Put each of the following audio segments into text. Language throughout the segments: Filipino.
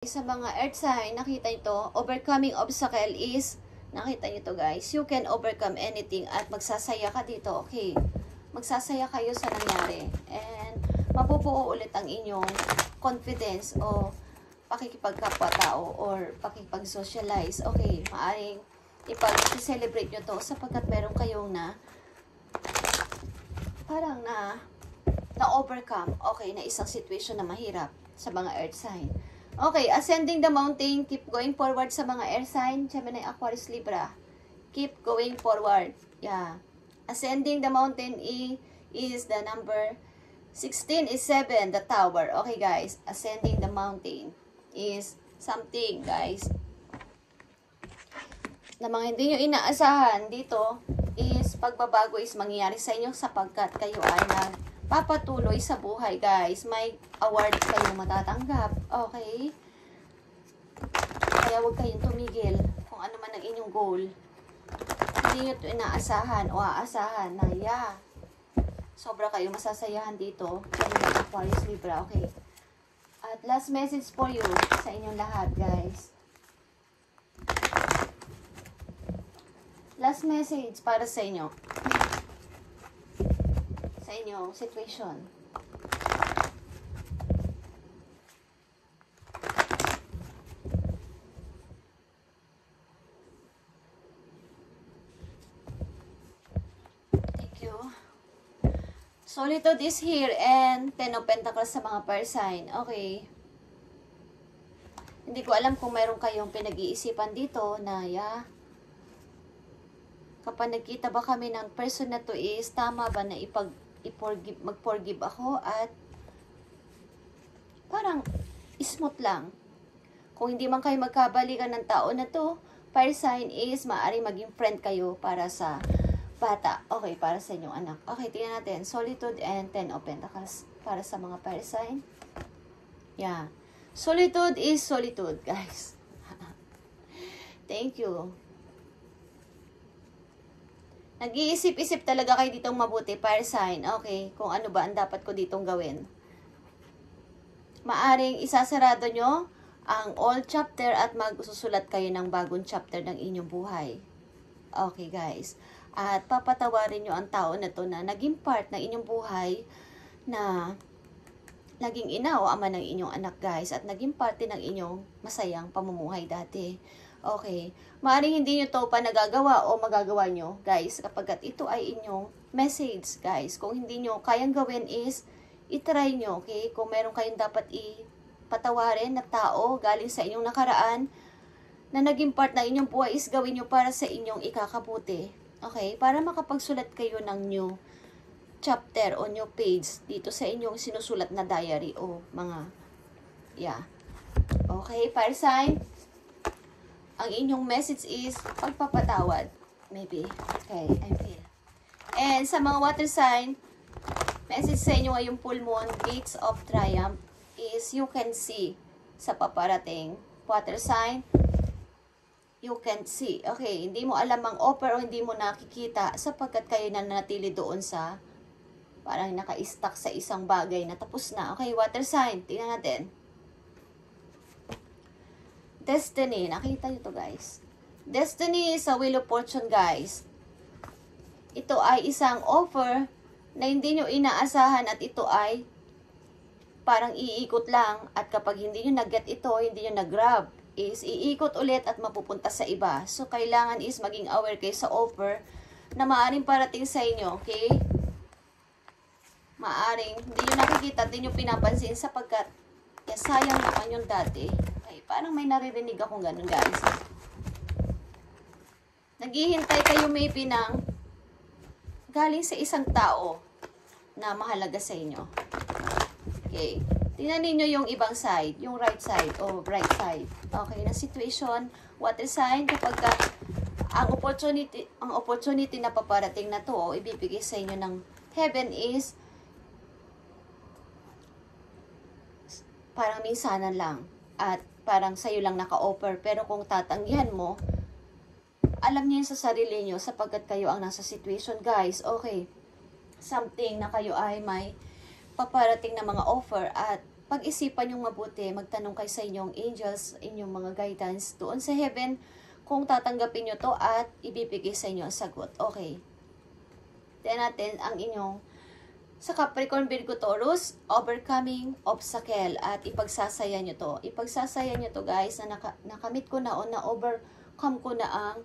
Sa mga earth sign, nakita nyo to, overcoming obstacle is, nakita nyo to guys, you can overcome anything at magsasaya ka dito, okay? Magsasaya kayo sa nangyari. And, mapupuo ulit ang inyong confidence o pakikipagkapwa-tao or pakikipag-socialize. Okay, maaring ipag-celebrate nyo to sapagkat meron kayong parang na-overcome, okay, na isang situation na mahirap sa mga earth sign. Okay, ascending the mountain, keep going forward sa mga air sign, Gemini, Aquarius, Libra. Keep going forward. Yeah. Ascending the mountain is the number 16 is 7, the tower. Okay, guys. Ascending the mountain is something, guys, na mga hindi nyo inaasahan dito is pagbabago is mangyayari sa inyo sapagkat kayo ay papatuloy sa buhay, guys. May award kayong matatanggap. Okay? Kaya huwag kayong tumigil kung ano man ang inyong goal. Hindi nyo ito inaasahan o aasahan na, sobra kayo masasayahan dito. Gemini, Aquarius, Libra. Okay? At last message for you sa inyong lahat, guys. Last message para sa inyo. Sa inyong situation. Thank you. Solitude is here and 10 of Pentacles sa mga fire sign. Okay. Hindi ko alam kung meron kayong pinag-iisipan dito na kapag nagkita ba kami ng person na to is tama ba na mag-forgive ako at parang smooth lang. Kung hindi man kayo magkabalikan ng tao na to, fire sign is maaari maging friend kayo para sa bata. Okay, para sa inyong anak. Okay, tingnan natin. Solitude and 10 of Pentacles para sa mga fire sign. Yeah. Solitude is solitude, guys. Thank you. Nag-iisip-isip talaga kayo ditong mabuti, fire sign. Okay, kung ano ba ang dapat ko ditong gawin. Maaring isasarado nyo ang old chapter at magsusulat kayo ng bagong chapter ng inyong buhay. Okay, guys. At papatawarin nyo ang tao na to na naging part ng inyong buhay na naging ina o ama ng inyong anak, guys. At naging parte ng inyong masayang pamumuhay dati. Okay. Maaaring hindi nyo to pa nagagawa o magagawa nyo, guys, kapag ito ay inyong message, guys. Kung hindi nyo kayang gawin is, itry nyo, okay? Kung meron kayong dapat ipatawarin na tao galing sa inyong nakaraan na naging part ng inyong buhay is gawin nyo para sa inyong ikakabuti. Okay? Para makapagsulat kayo ng new chapter o new page dito sa inyong sinusulat na diary o mga, Okay, fire sign. Ang inyong message is pagpapatawad. Maybe. Okay, I feel. And sa mga water sign, message sa inyo ngayong full moon, gates of triumph, is you can see sa paparating. Water sign, you can see. Okay, hindi mo alam ang offer o hindi mo nakikita sapagkat kayo na nanatili doon sa parang naka-stuck sa isang bagay na tapos na. Okay, water sign. Tingnan natin. Destiny. Nakita nyo to, guys. Destiny is a wheel of fortune, guys. Ito ay isang offer na hindi nyo inaasahan at ito ay parang iikot lang at kapag hindi nyo nag-get ito, hindi nyo nag-grab, is iikot ulit at mapupunta sa iba. So, kailangan is maging aware kayo sa offer na maaaring parating sa inyo, okay? Maaring hindi nyo nakikita, hindi nyo pinapansin sapagkat sayang naman yung dati. Okay, parang may naririnig akong ganun, guys. Naghihintay kayo maybe ng galing sa isang tao na mahalaga sa inyo. Okay. Tingnan ninyo yung ibang side, yung right side o bright side. Okay, na situation, water sign, kapag ang opportunity na paparating na to o ibibigay sa inyo ng heaven is parang minsanan lang at parang sa'yo lang naka-offer. Pero kung tatanggihan mo, alam niyo sa sarili niyo sapagkat kayo ang nasa situation, guys. Okay, something na kayo ay may paparating na mga offer at pag-isipan yung mabuti, magtanong kayo sa inyong angels, inyong mga guidance doon sa heaven, kung tatanggapin nyo to at ibibigay sa inyo ang sagot. Okay. Tignan natin ang inyong sa Capricorn, Virgo, Taurus, overcoming obstacle, at ipagsasaya nyo to. Ipagsasaya nyo to guys, na nakamit ko na o na-overcome ko na ang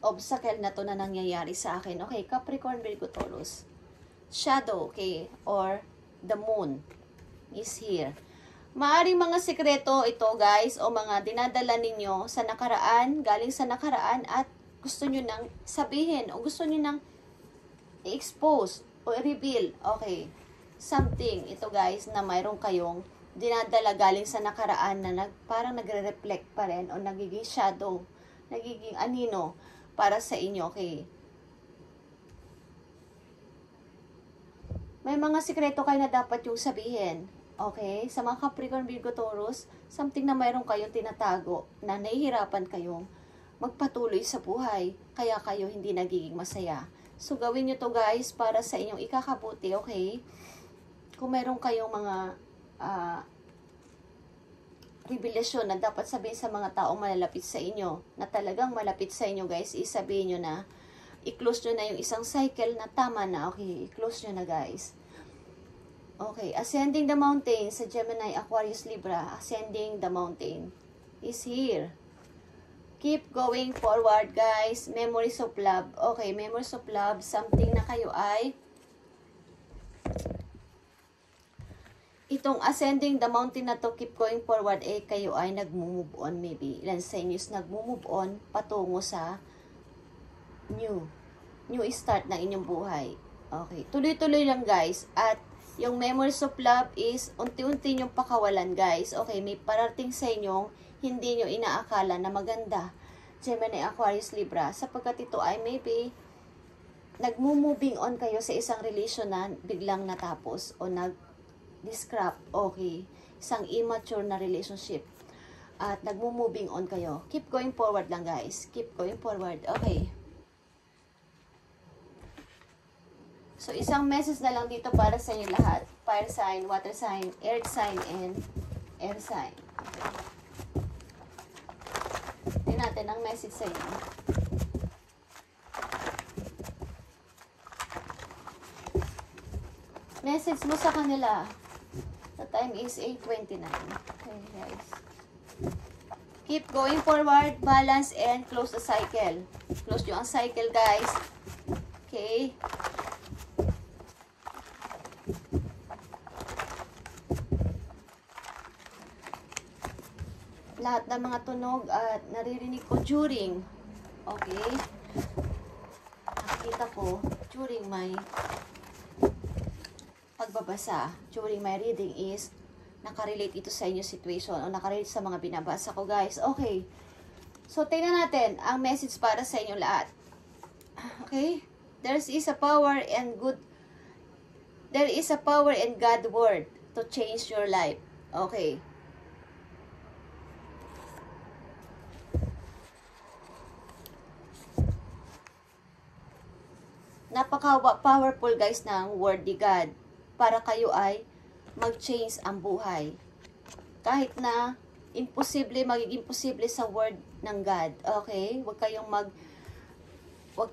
obstacle na to na nangyayari sa akin. Okay, Capricorn, Virgo, Taurus. Shadow, okay, or the moon is here. Maaring mga sikreto ito guys, o mga dinadala ninyo sa nakaraan, galing sa nakaraan, at gusto nyo nang sabihin, o gusto nyo nang i-expose o i-reveal. Okay, something ito guys na mayroon kayong dinadala galing sa nakaraan na parang nagre-reflect pa rin o nagiging shadow, nagiging anino para sa inyo. Okay, may mga sikreto kayo na dapat yung sabihin. Okay, sa mga Capricorn, Virgo, Taurus, something na mayroon kayong tinatago na nahihirapan kayong magpatuloy sa buhay, kaya kayo hindi nagiging masaya. So, gawin nyo to guys para sa inyong ikakabuti, okay? Kung meron kayong mga revelasyon na dapat sabihin sa mga taong malalapit sa inyo, na talagang malapit sa inyo guys, isabihin nyo na, i-close nyo na yung isang cycle na tama na, okay? I-close nyo na guys. Okay, ascending the mountain sa Gemini, Aquarius, Libra, ascending the mountain is here. Keep going forward, guys. Memories of love. Okay, memories of love. Something na kayo ay itong ascending the mountain na to, keep going forward, kayo ay nag-move on maybe. Ilan sa inyo is nag-move on patungo sa new start na inyong buhay. Okay, tuloy-tuloy lang, guys. At yung memories of love is unti-unti nyong pakawalan, guys. Okay, may parating sa inyong hindi nyo inaakala na maganda, Gemini, Aquarius, Libra, sapagkat ito ay maybe nag-moving on kayo sa isang relation na biglang natapos o nag-discrap, okay, isang immature na relationship, at nag-moving on kayo. Keep going forward lang guys, keep going forward. Okay, so isang message na lang dito para sa inyo lahat, fire sign, water sign, earth sign, and air sign. Tingnan natin ang message sa inyo. Message mo sa kanila. The time is 8:29. Okay, guys. Keep going forward, balance, and close the cycle. Close nyo ang cycle, guys. Okay. Lahat ng mga tunog at naririnig ko during, okay, nakikita ko during my pagbabasa, during my reading is nakarelate ito sa inyo situation o nakarelate sa mga binabasa ko guys. Okay, so tingnan natin ang message para sa inyo lahat. Okay, there is a power and God word to change your life. Okay, napaka-powerful guys ng word ni God para kayo ay mag-change ang buhay. Kahit na imposible, magiging posible sa word ng God. Okay? Huwag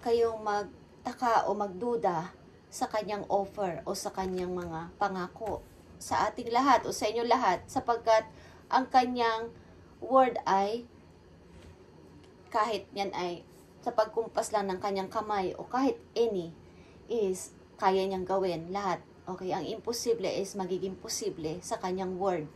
kayong magtaka o magduda sa kanyang offer o sa kanyang mga pangako sa ating lahat o sa inyo lahat, sapagkat ang kanyang word ay kahit yan ay sa pagkumpas lang ng kanyang kamay o kahit any is kaya niyang gawin lahat. Okay, ang imposible is magiging posible sa kanyang word.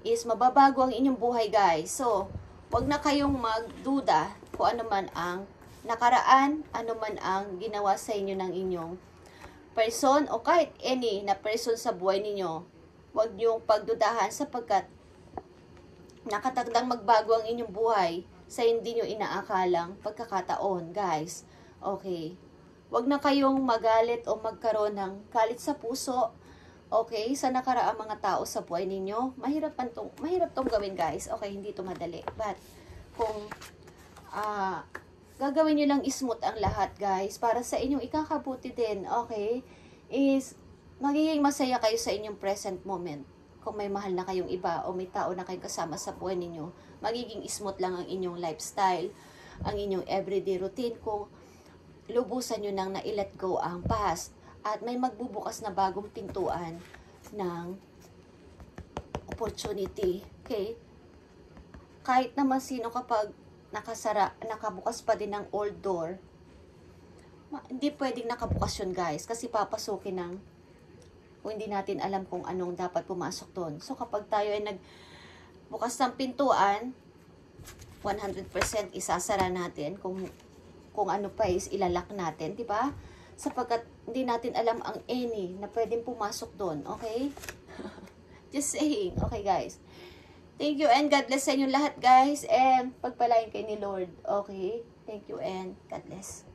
Is mababago ang inyong buhay guys. So, wag na kayong magduda kung ano man ang nakaraan, ano man ang ginawa sa inyo ng inyong person o kahit any na person sa buhay ninyo. Wag niyong pagdudahan sapagkat nakatagdang magbago ang inyong buhay sa hindi nyo inaakalang pagkakataon, guys. Okay. Huwag na kayong magalit o magkaroon ng galit sa puso. Okay, sa nakaraang mga tao sa buhay ninyo. Mahirap tong gawin, guys. Okay, hindi to madali. But, kung gagawin nyo lang smooth ang lahat, guys, para sa inyong ikakabuti din, okay, is magiging masaya kayo sa inyong present moment. Kung may mahal na kayong iba o may tao na kayong kasama sa buhay ninyo, magiging smooth lang ang inyong lifestyle, ang inyong everyday routine kung lubusan nyo nang na-let go ang past. At may magbubukas na bagong pintuan ng opportunity. Okay? Kahit naman sino kapag nakabukas pa din ng old door, hindi pwedeng nakabukas yun guys, kasi papasukin ng kung hindi natin alam kung anong dapat pumasok doon. So, kapag tayo ay nagbukas ng pintuan, 100% isasara natin kung ano pa is ilalak natin, di ba? Sapagkat hindi natin alam ang any na pwedeng pumasok doon, okay? Just saying, okay guys. Thank you and God bless sa inyo lahat guys, and pagpalain kayo ni Lord, okay? Thank you and God bless.